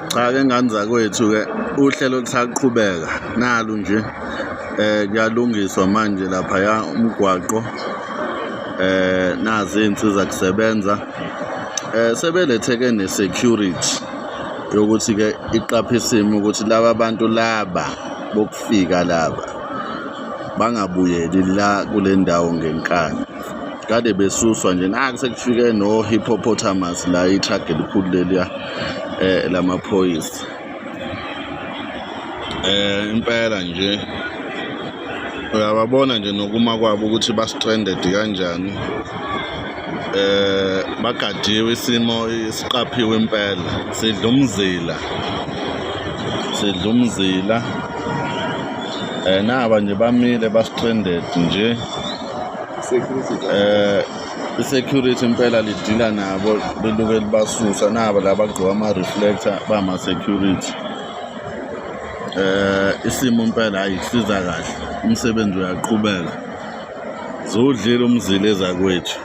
Cha ke ngani zakwethu ke uhlelo lusaqhubeka nalo nje kuyalungiswa manje lapha umgwaqo nazi insiza kusebenza sebeletheke ne-security yokuthi ke iqaphisime ukuthi laba bantu laba bokufika laba bangabuyeli la kule ndawo ngenkani kade besuswa nje sekufike no hippopotamus la itruck elikhulu leliya lamaphoyisa impela nje uyababona nje nokuma kwabo ukuthi ba-stranded kanjani bagadiwe isimo isiqaphiwe impela sidla umzila naba nje bamile ba-stranded nje i-security impela lidila nabo beluke libasusa nabo la bagqoka ama-reflector bama-security isimo impela hayi kusiza kahle umsebenzi uyaqhubeka zodlile umzila ezakwethu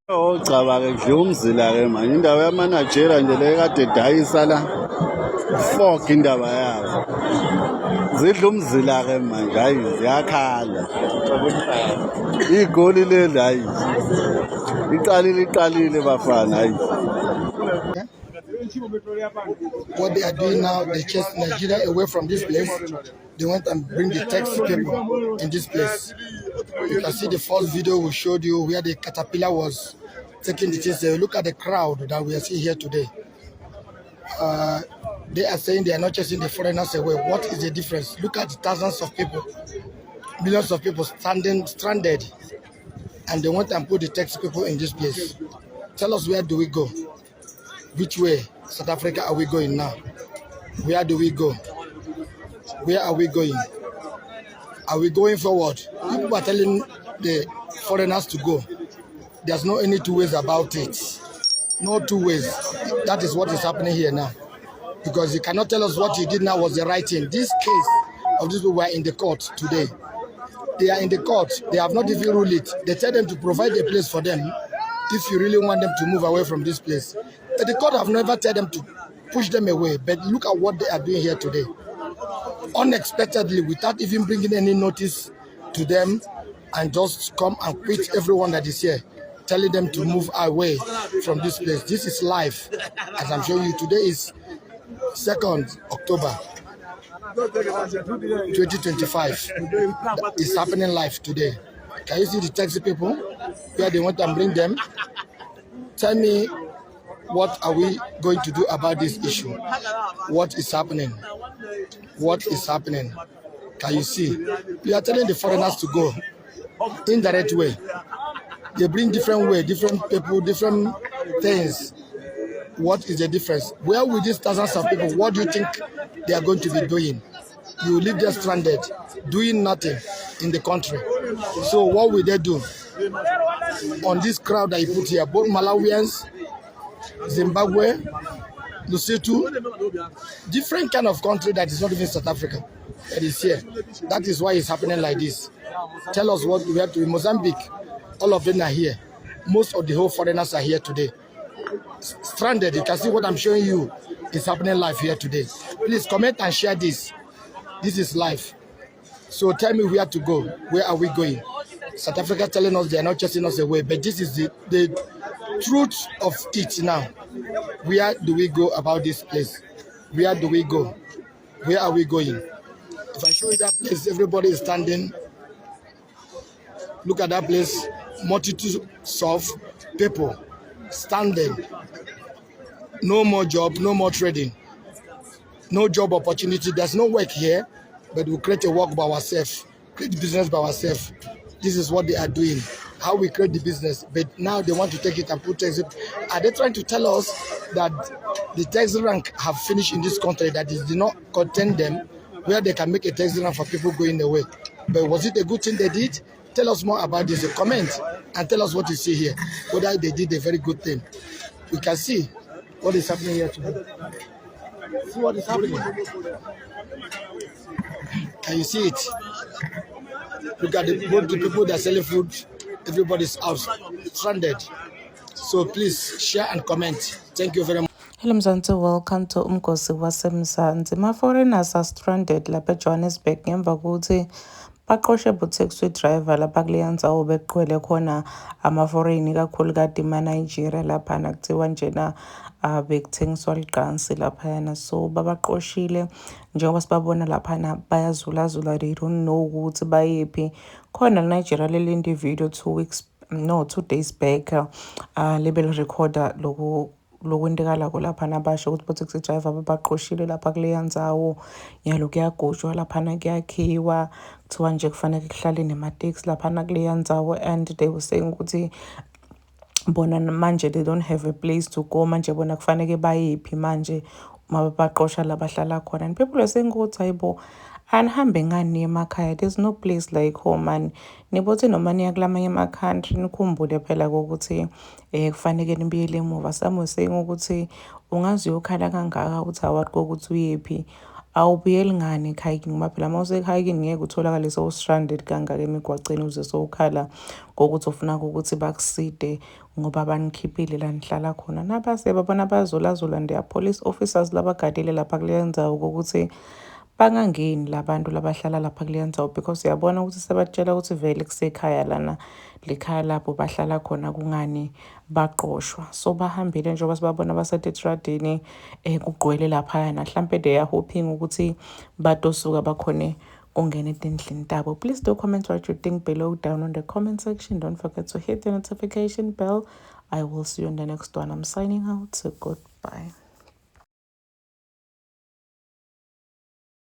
ocaba-ke kudliwa umzila-ke manje indawo yamanajera nje le kade edayisa la fog indaba yabo zidla umzila-ke manje hayi ziyakhala igoli leli hayi iqalile bafana hayi. What they are doing now, they chased Nigeria away from this place. They went and bring the taxi people in this place. You can see the first video we showed you where the caterpillar was taking the chase. Look at the crowd that we are seeing here today. They are saying they are not chasing the foreigners away. What is the difference? Look at the thousands of people, millions of people standing stranded, and they went and put the taxi people in this place. Tell us, where do we go? Which way, South Africa, are we going now? Where do we go? Where are we going? Are we going forward? People are telling the foreigners to go. There's no any two ways about it. No two ways. That is what is happening here now. Because you cannot tell us what you did now was the right thing. This case of these people were in the court today. They are in the court. They have not even ruled it. They tell them to provide a place for them if you really want them to move away from this place. But the court have never told them to push them away. But look at what they are doing here today. Unexpectedly, without even bringing any notice to them, and just come and quit everyone that is here, telling them to move away from this place. This is life. As I'm showing you, today is 2nd October 2025. It's happening live today. Can you see the taxi people where they want to bring them? Tell me, what are we going to do about this issue? What is happening? What is happening? Can you see? We are telling the foreigners to go indirect way. They bring different way, different people, different things. What is the difference? Where will these thousands of people, what do you think they are going to be doing? You leave them stranded, doing nothing in the country. So what will they do? On this crowd that you put here, both Malawians, Zimbabwe, Lesotho, different kind of country that is not even South Africa that is here. That is why it's happening like this. Tell us what we have to do. Mozambique, all of them are here. Most of the whole foreigners are here today. Stranded, you can see what I'm showing you is happening live here today. Please comment and share this. This is live. So tell me where to go. Where are we going? South Africa telling us they are not chasing us away, but this is the truth of it now. Where do we go about this place? Where do we go? Where are we going? If I show you that place, everybody is standing. Look at that place. Multitudes of people standing. No more job, no more trading. No job opportunity. There's no work here, but we create a work by ourselves, create the business by ourselves. This is what they are doing. How we create the business, but now they want to take it and put tax. Are they trying to tell us that the tax rank have finished in this country, that it did not contain them, where they can make a tax rank for people going away? But was it a good thing they did? Tell us more about this. Comment and tell us what you see here, whether they did a very good thing. We can see what is happening here today. See what is happening. Can you see it? Look at both the people that are selling food. Everybody's out, stranded. So please share and comment. Thank you very much. Hello Mzansi, welcome to Umgosi waseMzansi. Ma-foreigners are stranded lapha eJohannesburg ngemva kokuthi baqoshe bu-taxi driver lapha kuleya ndzawo begqwele khona ama-foreign ikakhulukati ma-Nigeria laphana kuthiwa njena bekuthengiswa liqansi laphayana. So babaqoshile njengoba sibabona laphana bayazulazula, they don't know ukuthi bayephi. Khona Nigeria lelinde video 2 days back lebel recorder lokwentekalako laphana basho ukuthi bo-taxi driver babaqoshile lapha kuleya ndzawo nyalo kuyagujwa laphana kuyakhiwa kuthiwa nje kufanele kuhlale nema-taxi laphana kuleya ndzawo, and they were saying ukuthi bona manje they don't have a place to go, manje bona kufanele bayephi manje uma babaqosha la bahlala khona. And people are saying ukuthi hayibo anihambe ngani niye emakhaya, there's no place like home. And nibothi noma niya kulamanye ama-country nikhumbule phela kokuthi kufanele nibuyele emuva. Some were saying ukuthi ungaze uyokhala kangaka ukuthi award kokuthi uyephi, awubuyeli ngani ekhaya kini ngoba phela uma usekhaya kini ngeke utholakale so-stranded kangaka emigwaceni uze sowukhala ngokuthi ufuna ukuthi bakuside ngoba banikhiphile la nihlala khona. Nabase babona bazolazula and police officers labagadile lapha kuleyo ndzawo kokuthi bangangeni labantu labahlala lapha kuleyo ndzawo, because uyabona ukuthi sebatshela ukuthi vele kusekhaya lana likhaya lapho bahlala khona kungani baqoshwa. So bahambile njengoba sibabona basetradini kugqwele laphayana, mhlampe they are hoping ukuthi batosuka bakhone ungena etindlini tabo. Please do comment what you think below down on the comment section. Don't forget to hit the notification bell. I will see you in the next one. I'm signing out, so goodbye.